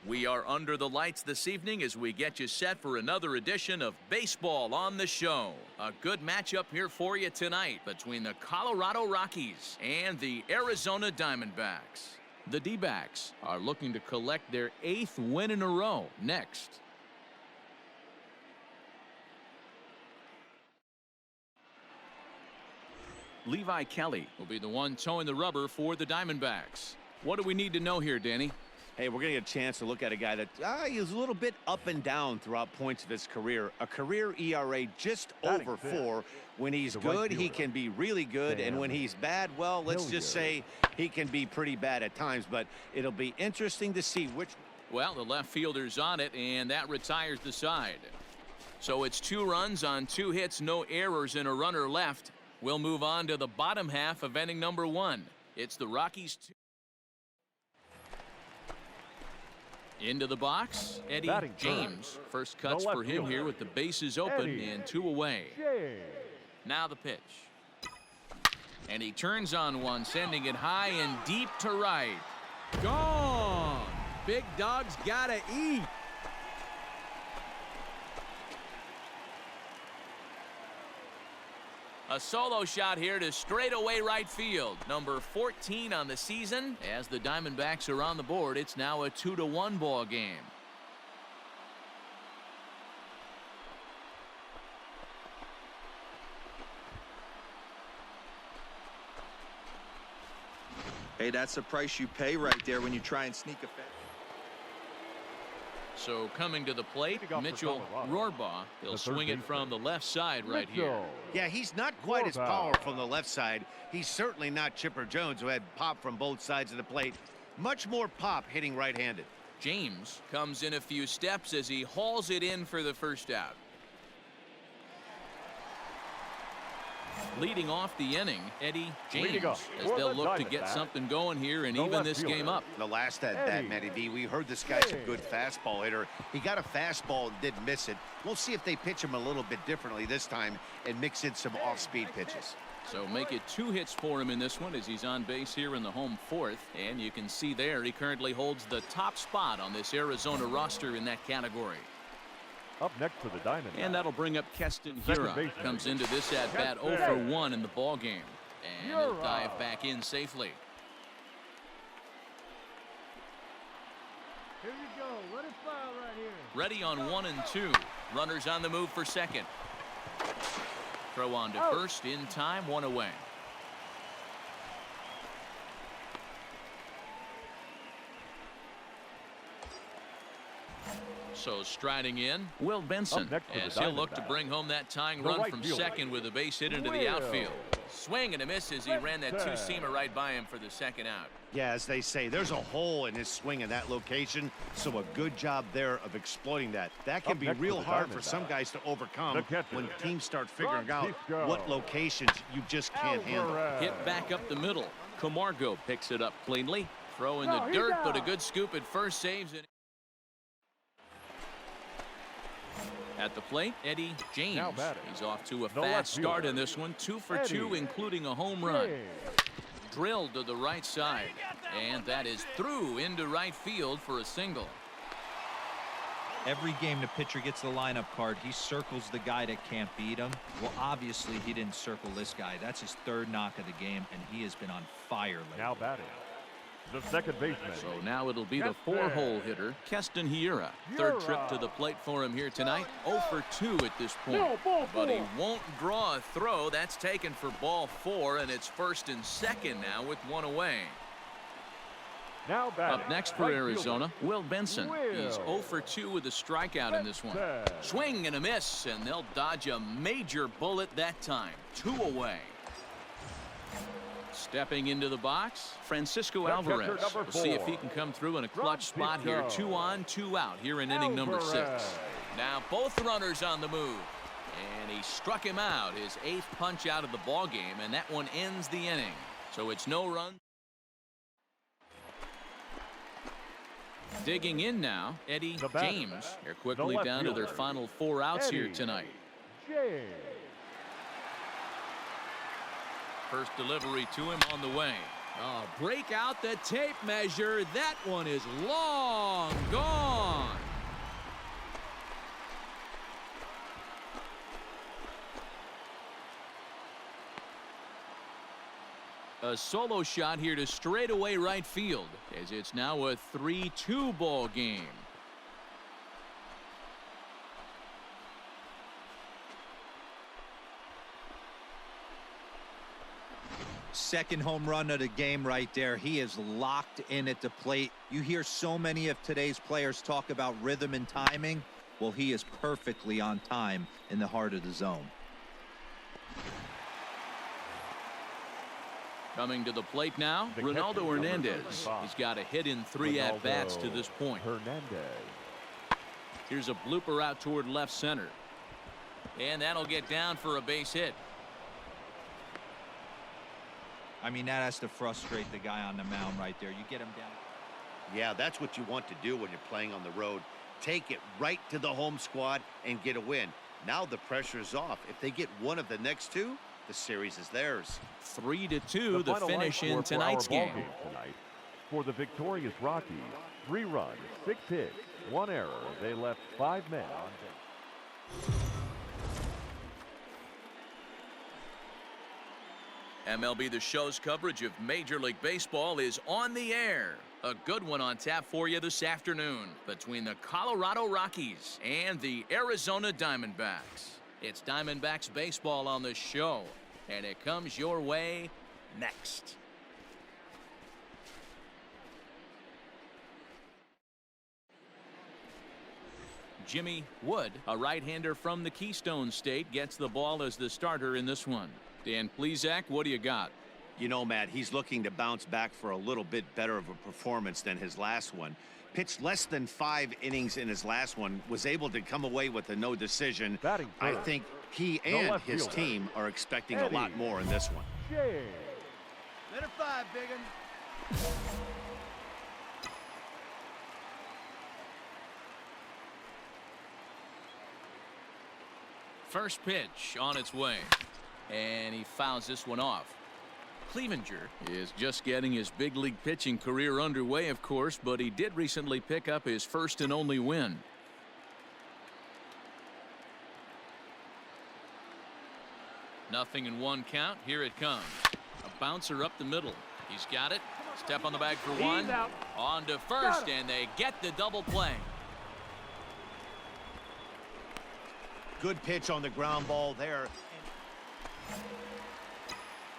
We are under the lights this evening as we get you set for another edition of Baseball on the Show. A good matchup here for you tonight between the Colorado Rockies and the Arizona Diamondbacks. The D-backs are looking to collect their 8th win in a row next. Levi Kelly will be the one towing the rubber for the Diamondbacks. What do we need to know here, Danny? Hey, we're going to get a chance to look at a guy that he's a little bit up and down throughout points of his career. A career ERA just over 4. When he's good, he can be really good. And when he's bad, well, let's just say he can be pretty bad at times. But it'll be interesting to see which. Well, the left fielder's on it, and that retires the side. So it's 2 runs on 2 hits, no errors, and a runner left. We'll move on to the bottom half of inning number 1. It's the Rockies 2. Into the box, Eddie James. First cuts for him here with the bases open and 2 away. Now the pitch. And he turns on one, sending it high and deep to right. Gone. Big dog's gotta eat. A solo shot here to straightaway right field. Number 14 on the season. As the Diamondbacks are on the board, it's now a 2-1 ball game. Hey, that's the price you pay right there when you try and sneak a fence. So coming to the plate, Mitchell Rohrbaugh. He'll swing it from the left side right here. Yeah, he's not quite as powerful on the left side. He's certainly not Chipper Jones, who had pop from both sides of the plate. Much more pop hitting right-handed. James comes in a few steps as he hauls it in for the first out. Leading off the inning, Eddie James, as they'll look to get something going here and even this game up. The last at bat, Matty B, we heard this guy's a good fastball hitter. He got a fastball and didn't miss it. We'll see if they pitch him a little bit differently this time and mix in some off-speed pitches. So make it 2 hits for him in this one as he's on base here in the home 4th. And you can see there he currently holds the top spot on this Arizona roster in that category. Up next for the Diamondbacks. And that'll bring up Keston Hiura. Comes into this at bat 0 for 1 in the ball game. And he'll dive back in safely. Here you go. Let it fire right here. Ready on 1 and 2. Runners on the move for second. Throw on to first in time, 1 away. So striding in, Will Benson, as he'll look to bring home that tying run from second with a base hit into the outfield. Swing and a miss as he ran that 2-seamer right by him for the second out. Yeah, as they say, there's a hole in his swing in that location, so a good job there of exploiting that. That can be real hard for some guys to overcome when teams start figuring out what locations you just can't handle. Hit back up the middle. Camargo picks it up cleanly. Throw in the dirt, but a good scoop at first saves it. At the plate, Eddie James. He's off to a fast start in this one. 2 for 2, including a home run. Drilled to the right side. And that is through into right field for a single. Every game the pitcher gets the lineup card, he circles the guy that can't beat him. Well, obviously, he didn't circle this guy. That's his 3rd knock of the game, and he has been on fire lately. Now batting, the second baseman. So now it'll be the 4-hole hitter, Keston Hiura. 3rd trip to the plate for him here tonight. 0 for 2 at this point. But he won't draw a throw. That's taken for ball 4, and it's 1st and 2nd now with 1 away. Now batting, up next for Arizona, Will Benson. He's 0 for 2 with a strikeout in this one. Swing and a miss, and they'll dodge a major bullet that time. 2 away. Stepping into the box, Francisco Alvarez. We'll see if he can come through in a clutch spot here. 2 on, 2 out here in inning number 6. Now both runners on the move. And he struck him out, his 8th punch out of the ball game, and that one ends the inning. So it's no run. Digging in now, Eddie James. They're quickly down to their final 4 outs here tonight. First delivery to him on the way. Oh, break out the tape measure. That one is long gone. A solo shot here to straightaway right field, as it's now a 3-2 ball game. Second home run of the game right there. He is locked in at the plate. You hear so many of today's players talk about rhythm and timing. Well, he is perfectly on time in the heart of the zone. Coming to the plate now, Ronaldo Hernandez. He's got a hit in 3 at-bats to this point. Hernandez. Here's a blooper out toward left center. And that'll get down for a base hit. I mean, that has to frustrate the guy on the mound right there. You get him down. Yeah, that's what you want to do when you're playing on the road. Take it right to the home squad and get a win. Now the pressure's off. If they get one of the next two, the series is theirs. 3-2 the finish in tonight's game. Tonight. For the victorious Rockies, 3 runs, 6 hits, 1 error. They left 5 men on base. MLB The Show's coverage of Major League Baseball is on the air. A good one on tap for you this afternoon between the Colorado Rockies and the Arizona Diamondbacks. It's Diamondbacks baseball on the show, and it comes your way next. Jimmy Wood, a right-hander from the Keystone State, gets the ball as the starter in this one. Dan Plesac, what do you got? You know, Matt, he's looking to bounce back for a little bit better of a performance than his last one. Pitched less than 5 innings in his last one, was able to come away with a no decision. I think he and his team are expecting a lot more in this one. Let her fly, biggin. First pitch on its way. And he fouls this one off. Clevenger is just getting his big league pitching career underway, of course, but he did recently pick up his first and only win. Nothing in 1 count. Here it comes. A bouncer up the middle. He's got it. Step on the bag for 1. On to first, and they get the double play. Good pitch on the ground ball there.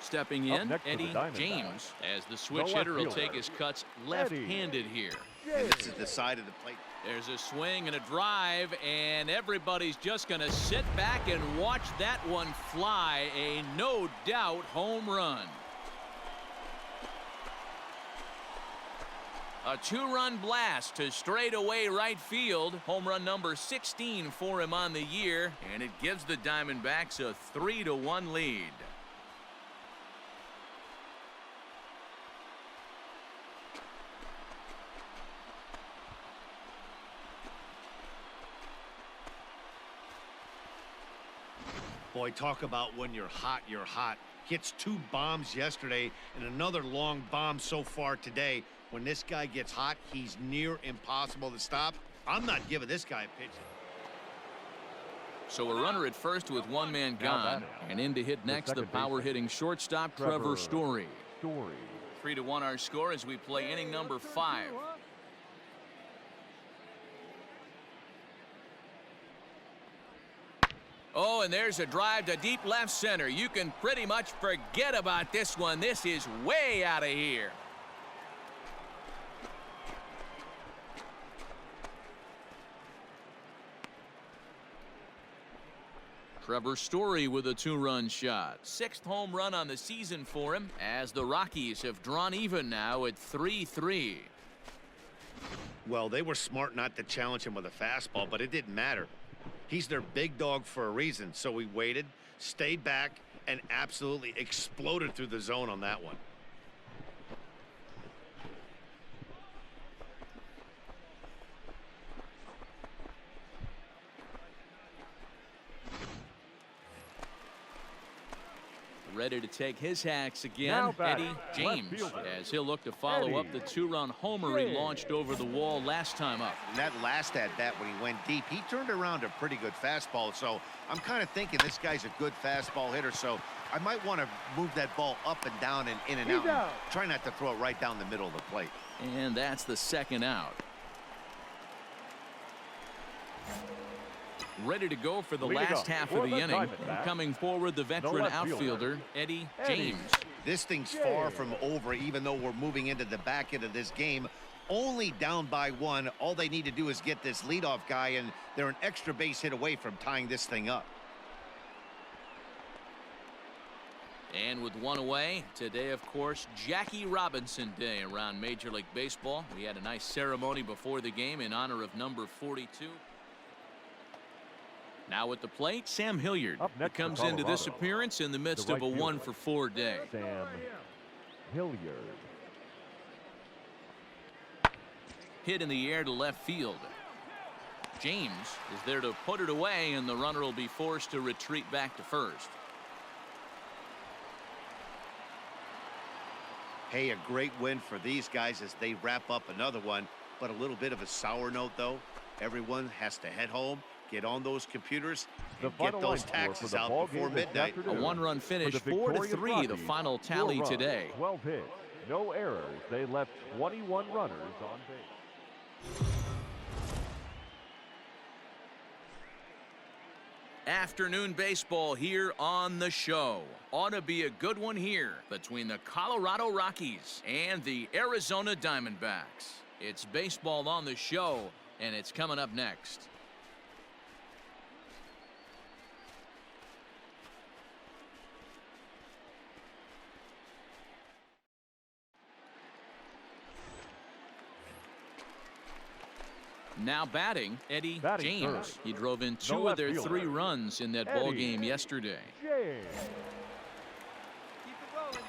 Stepping in, Eddie James, as the switch hitter will take his cuts left-handed here. And this is the side of the plate. There's a swing and a drive, and everybody's just going to sit back and watch that one fly. A no-doubt home run. A 2-run blast to straightaway right field. Home run number 16 for him on the year, and it gives the Diamondbacks a 3-1 lead. Boy, talk about when you're hot, you're hot. Hits 2 bombs yesterday and another long bomb so far today. When this guy gets hot, he's near impossible to stop. I'm not giving this guy a pitch. So a runner at first with 1 man gone, and in to hit next the power-hitting shortstop Trevor Story. 3-1 our score as we play inning number 5. Oh, and there's a drive to deep left center. You can pretty much forget about this one. This is way out of here. Trevor Story with a 2-run shot. 6th home run on the season for him, as the Rockies have drawn even now at 3-3. Well, they were smart not to challenge him with a fastball, but it didn't matter. He's their big dog for a reason, so we waited, stayed back, and absolutely exploded through the zone on that one. Ready to take his hacks again. Now batting, Eddie left James, fielder. as he'll look to follow up the 2-run homer he launched over the wall last time up. And that last at-bat when he went deep, he turned around a pretty good fastball. So I'm kind of thinking this guy's a good fastball hitter. So I might want to move that ball up and down and in and out. And try not to throw it right down the middle of the plate. And that's the second out. Ready to go for the last half of the inning. Coming forward, the veteran outfielder, Eddie James. This thing's far from over, even though we're moving into the back end of this game. Only down by 1. All they need to do is get this leadoff guy, and they're an extra base hit away from tying this thing up. And with 1 away, today, of course, Jackie Robinson Day around Major League Baseball. We had a nice ceremony before the game in honor of number 42. Now at the plate, Sam Hilliard comes into this appearance in the midst of a 1-for-4 day. Sam Hilliard. Hit in the air to left field. James is there to put it away, and the runner will be forced to retreat back to first. Hey, a great win for these guys as they wrap up another one. But a little bit of a sour note, though. Everyone has to head home, get on those computers, and get those taxes out before midnight. A 1-run finish, 4-3, the final tally today. 12 hits, no errors. They left 21 runners on base. Afternoon baseball here on the show. Ought to be a good one here between the Colorado Rockies and the Arizona Diamondbacks. It's baseball on the show, and it's coming up next. Now batting, Eddie James. Third. He drove in 2 of their 3 runs in that ball game yesterday. James. Keep it rolling.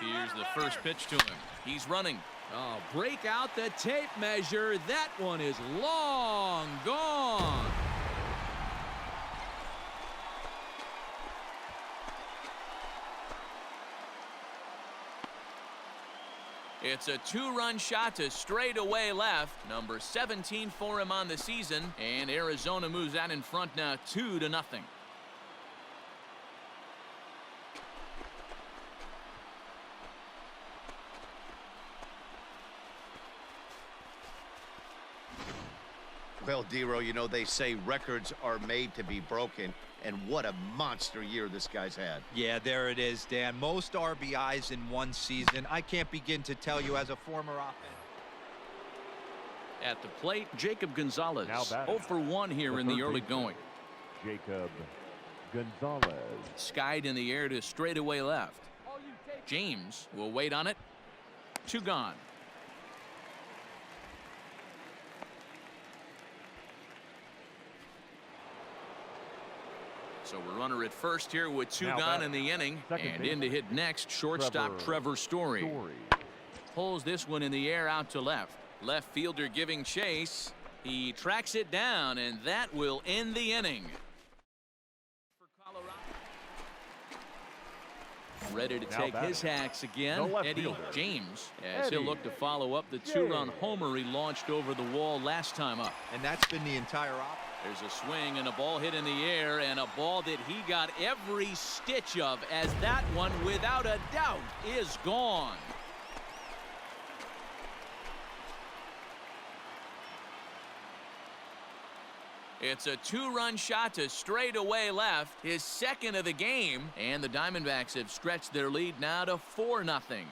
Here's the first pitch to him. He's running. Oh, break out the tape measure. That one is long gone. It's a 2-run shot to straightaway left. Number 17 for him on the season. And Arizona moves out in front now 2-0. Well, Dero, you know, they say records are made to be broken, and what a monster year this guy's had. Yeah, there it is, Dan. Most RBIs in one season. I can't begin to tell you as a former offense. At the plate, Jacob Gonzalez. Now batting. 0-for-1 here in the early going. Jacob Gonzalez. Skied in the air to straightaway left. James will wait on it. 2 gone. So we're runner at first here with 2 Now gone batting. in the inning. Second And baseman. in to hit next, shortstop Trevor Story. Pulls this one in the air out to left. Left fielder giving chase. He tracks it down, and that will end the inning. For Colorado. Ready to Now take batting. his hacks again, The left Eddie fielder. James, as he'll Eddie look to follow up the 2-run homer he launched over the wall last time up. And that's been the entire opposite. There's a swing and a ball hit in the air, and a ball that he got every stitch of, as that one, without a doubt, is gone. It's a 2-run shot to straightaway left, his second of the game, and the Diamondbacks have stretched their lead now to 4-0.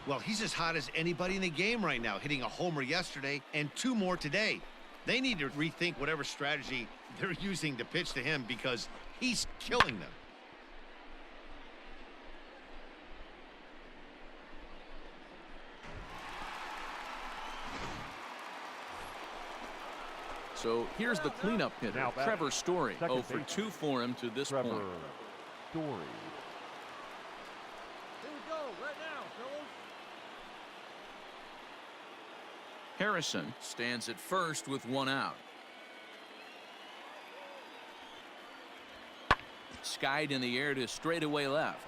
Well, he's as hot as anybody in the game right now, hitting a homer yesterday and 2 more today. They need to rethink whatever strategy they're using to pitch to him because he's killing them. So here's the cleanup hitter, Now batting. Trevor Story. Second 0-for-2 for him to this Trevor point. Story. Here we go. right now, fellas. Harrison stands at first with one out. Skied in the air to straightaway left.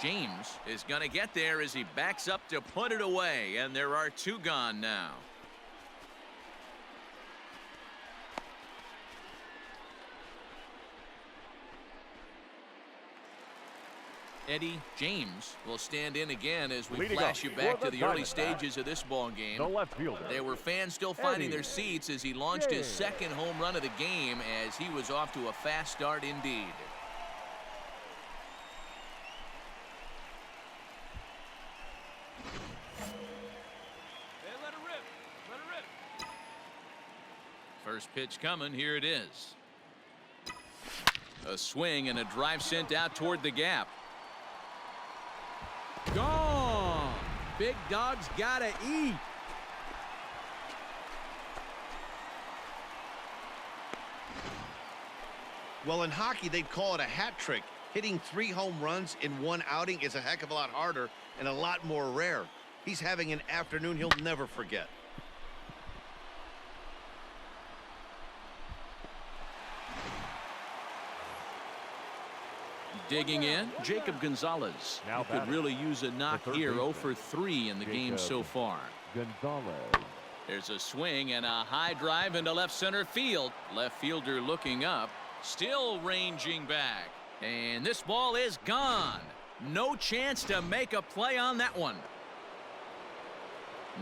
James is going to get there as he backs up to put it away, and there are two gone now. Eddie James will stand in again as we flash you back to the early stages of this ball game. The left fielder. There were fans still finding their seats as he launched his second home run of the game as he was off to a fast start indeed. Hey, let it rip. Let it rip. First pitch coming. Here it is. A swing and a drive sent out toward the gap. Gone. Big dog's gotta eat. Well, in hockey, they'd call it a hat trick. Hitting 3 home runs in one outing is a heck of a lot harder and a lot more rare. He's having an afternoon he'll never forget. Digging in, Jacob Gonzalez. Now He could batting. really use a knock third here. 0 baseman, for 3 in the game so Jacob far. Gonzalez. There's a swing and a high drive into left center field. Left fielder looking up, still ranging back. And this ball is gone. No chance to make a play on that one.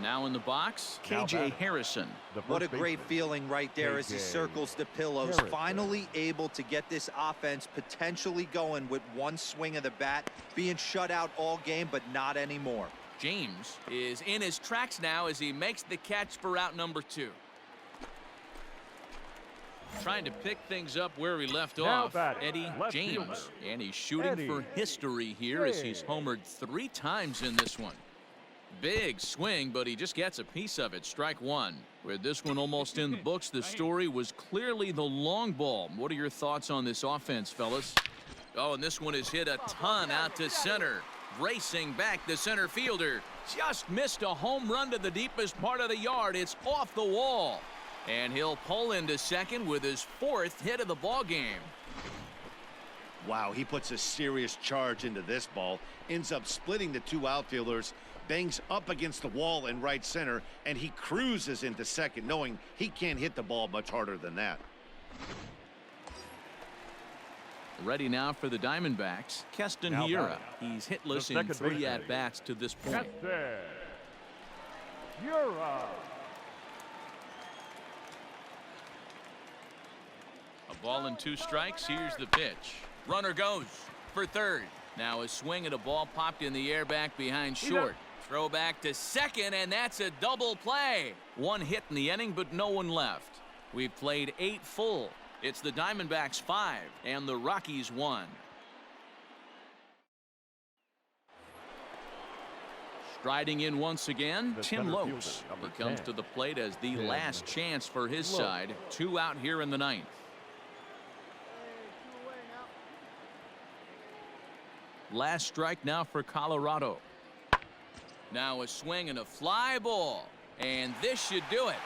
Now in the box, Now KJ batting. Harrison. The What a first great baseman. feeling right there as he KJ circles the pillows, Harrison. finally able to get this offense potentially going with one swing of the bat, being shut out all game, but not anymore. James is in his tracks now as he makes the catch for out number 2. Trying to pick things up where he left Now off, batting, Eddie left James. fielder, And he's shooting Eddie for history here as he's James. homered 3 times in this one. Big swing, but he just gets a piece of it. Strike 1. With this one almost in the books, the story was clearly the long ball. What are your thoughts on this offense, fellas? Oh, and this one is hit a ton out to center. Racing back, the center fielder just missed a home run to the deepest part of the yard. It's off the wall. And he'll pull into second with his 4th hit of the ball game. Wow, he puts a serious charge into this ball, ends up splitting the 2 outfielders, bangs up against the wall in right center, and he cruises into second, knowing he can't hit the ball much harder than that. Ready now for the Diamondbacks, Keston Now Hiura. batting. He's hitless The in second 3 baseman. at-bats to this point. Keston Hiura. A ball and 2 strikes. Here's the pitch. Runner goes for third. Now a swing and a ball popped in the air back behind short. Throw back to second, and that's a double play. 1 hit in the inning, but no one left. We've played 8 full. It's the Diamondbacks 5 and the Rockies 1. Striding in once again, The Tim center Lopes. fielder, number He comes 10. to the plate as the Tim last chance for his Lopes. side. 2 out here in the 9th. Hey, 2 away now. Last strike now for Colorado. Now a swing and a fly ball. And this should do it.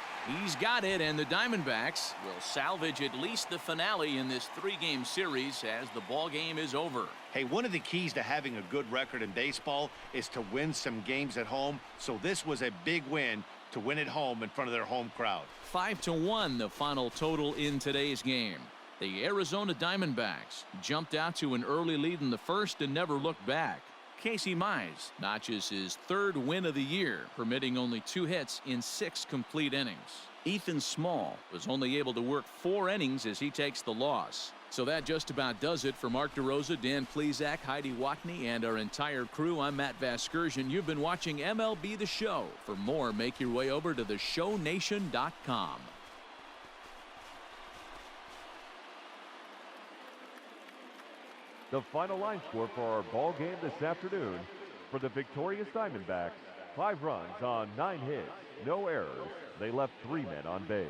He's got it, and the Diamondbacks will salvage at least the finale in this 3-game series as the ball game is over. Hey, one of the keys to having a good record in baseball is to win some games at home. So this was a big win to win at home in front of their home crowd. 5-1 the final total in today's game. The Arizona Diamondbacks jumped out to an early lead in the first and never looked back. Casey Mize notches his 3rd win of the year, permitting only 2 hits in 6 complete innings. Ethan Small was only able to work 4 innings as he takes the loss. So that just about does it for Mark DeRosa, Dan Plesac, Heidi Watney, and our entire crew. I'm Matt Vasgersian. You've been watching MLB The Show. For more, make your way over to theshownation.com. The final line score for our ball game this afternoon: for the victorious Diamondbacks, 5 runs on 9 hits, no errors. They left 3 men on base.